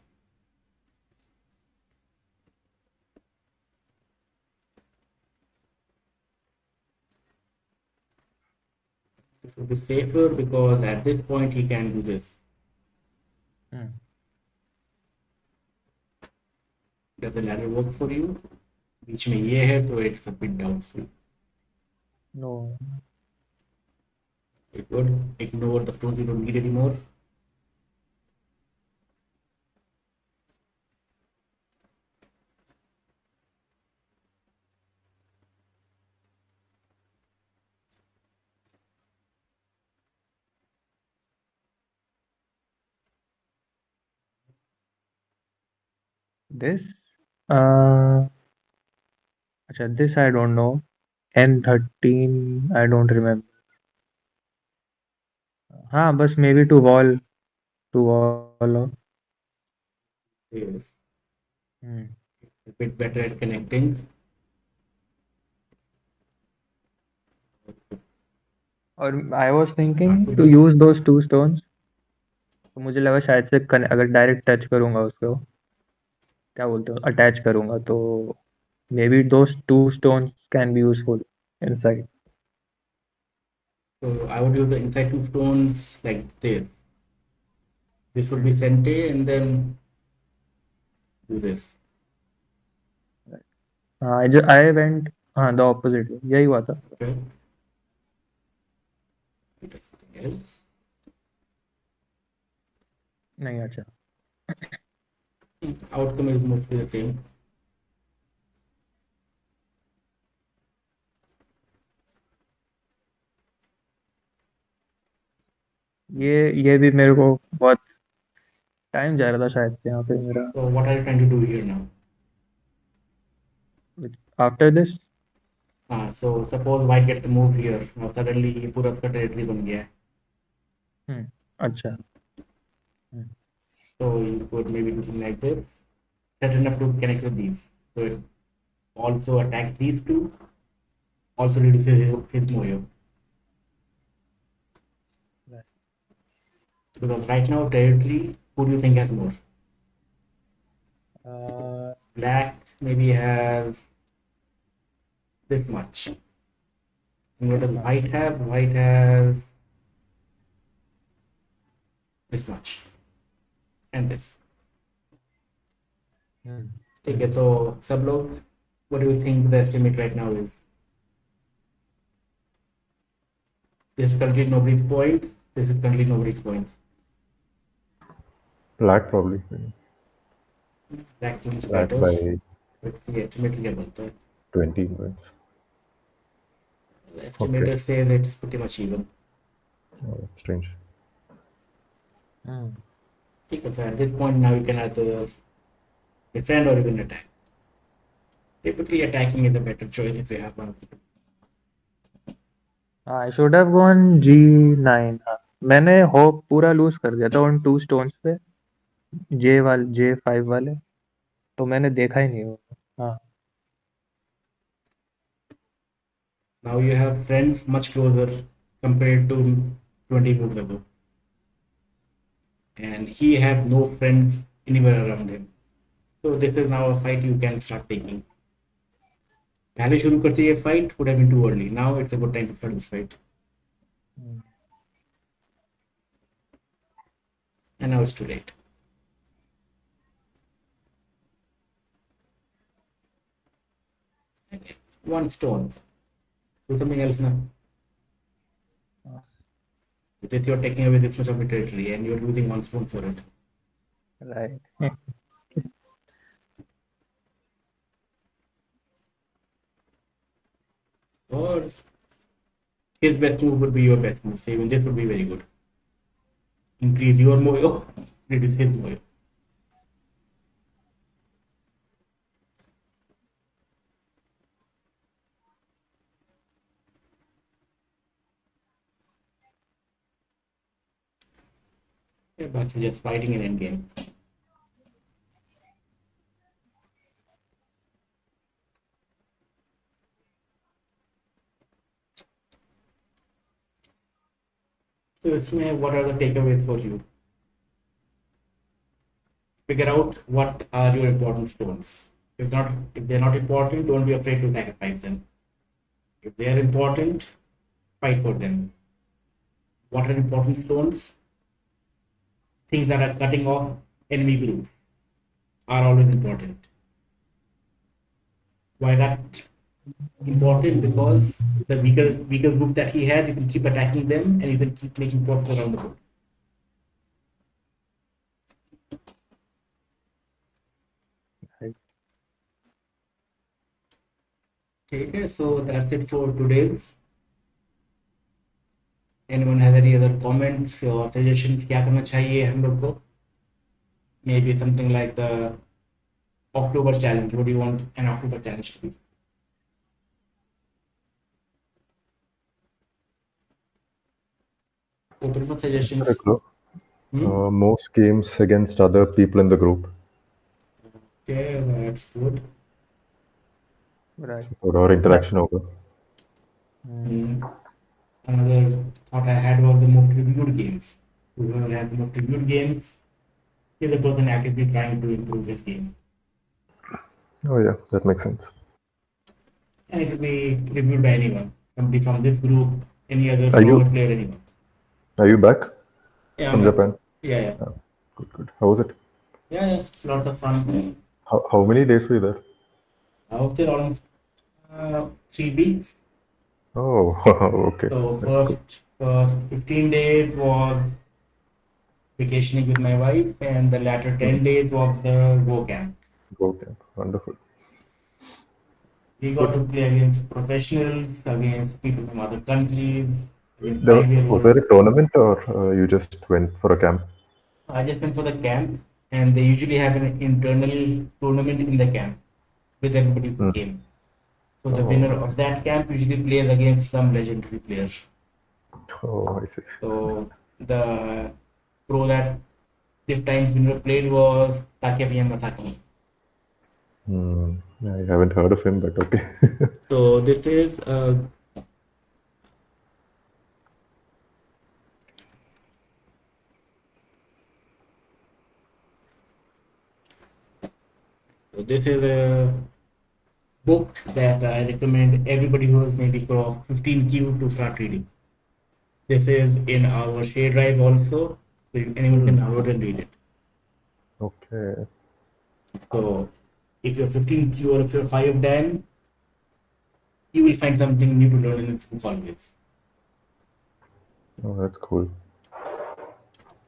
This will be safer because at this point he can do this. Hmm. Does the ladder work for you? बीच में ये है, so it's a bit doubtful. No. You could ignore the stones you don't need anymore. This. अच्छा, this I don't know. N13 I don't remember. हाँ, बस maybe to wall off. Yes, Hmm. it's a bit better at connecting. और I was thinking Start with to this. use those 2 stones. तो मुझे लगा शायद से अगर डायरेक्ट टच करूंगा उसको, क्या बोलते हो, अटैच करूंगा तो maybe those 2 stones can be useful inside. So I would use the inside 2 stones like this. This would be Sente and then do this. I went the opposite way. यही हुआ था. Okay. It is something else. नहीं, अच्छा. Outcome is mostly the same. ये भी मेरे को बहुत टाइम जा रहा था शायद से यहाँ पे मेरा. So what are you trying to do here now? After this, So suppose white gets the move here. Now suddenly ये पूरा उसका territory बन गया है. अच्छा. So you could maybe do something like this. Set enough to connect with these. So it also attacks these two. Also reduces his moyo. Right. Because right now territory, who do you think has more? Black maybe has this much. And what does white have? White has this much. And this. Okay, so Sublok, what do you think the estimate right now is? This is currently nobody's points. This is currently nobody's points. Black probably. Black team is Black better. by Let's see estimate क्या बोलता है. 20 points. The estimator says it's pretty much even. Oh, that's strange. Because at this point now you can either defend or you can attack. Typically, attacking is a better choice if you have one of the two. I should have gone G9. हाँ मैंने hope पूरा loose कर दिया था उन 2 stones पे J5 वाले तो मैंने देखा ही नहीं वो हाँ Now you have friends much closer compared to 20 moves ago. And he have no friends anywhere around him. So this is now a fight you can start taking. पहले शुरू करते ये fight would have been too early. Now it's a good time to start this fight. And now it's too late. Okay. One stone. Do something else now. Because you're taking away this much of a territory and you're losing one stone for it. right Or his best move would be your best move. So even this would be very good. Increase your moyo, reduce his moyo. Yeah, but you're just fighting an endgame. So इसमें what are the takeaways for you? Figure out what are your important stones. If they're not important, don't be afraid to sacrifice them. If they are important, fight for them. What are important stones? Things that are cutting off enemy groups are always important. Why that important? Because the weaker group that he had, you can keep attacking them and you can keep making progress around the board. Okay, so that's it for today's. Anyone have any other comments or suggestions? क्या करना चाहिए हम लोग को? Maybe something like the October challenge. What do you want an October challenge to be? Open for suggestions. Most games against other people in the group. Okay, that's good. right Or interaction over. Another thought I had was the most reviewed games. Whoever has the most reviewed games is the person actively trying to improve his game. Oh yeah, that makes sense. And it will be reviewed by anyone. Somebody from this group, any other Are you- stronger player, anyone. Are you back Yeah, from I'm back. Japan? Yeah. Good. How was it? Yeah, lots of fun. How many days were you there? I was there almost 3 weeks. Oh, okay. So That's good. first 15 days was vacationing with my wife, and the latter 10 days was the Go camp. Go camp. Wonderful. We got to play against professionals, against people from other countries, against Was 5-year-olds. there a tournament or you just went for a camp? I just went for the camp, and they usually have an internal tournament in the camp with everybody who came. So the winner of that camp usually plays against some legendary players. Oh, I see. So the pro that this time winner played was Takeya Masaki. I haven't heard of him, but okay. So this is a book that I recommend everybody who is maybe crossed 15Q to start reading. This is in our share drive also, so anyone can download and read it. Okay. So if you're 15Q or if you're 5 Dan, you will find something new to learn in this book always. Oh, that's cool.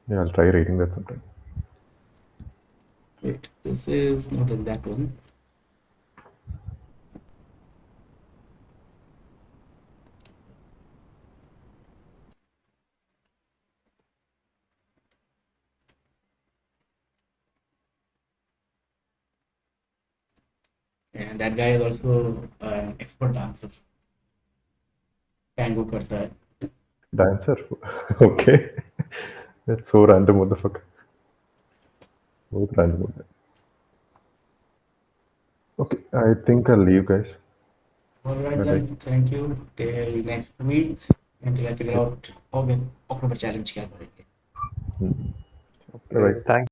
Yeah, I'll try reading that sometime. Wait, this is not the exact one. and that guy is also an expert dancer. Tango करता है. Dancer. Okay. That's so random, what the fuck. Both random. Okay, I think I'll leave, guys. All right Bye-bye. then, thank you. Till next week, until I figure out October challenge क्या करेंगे. Bye-bye. Thank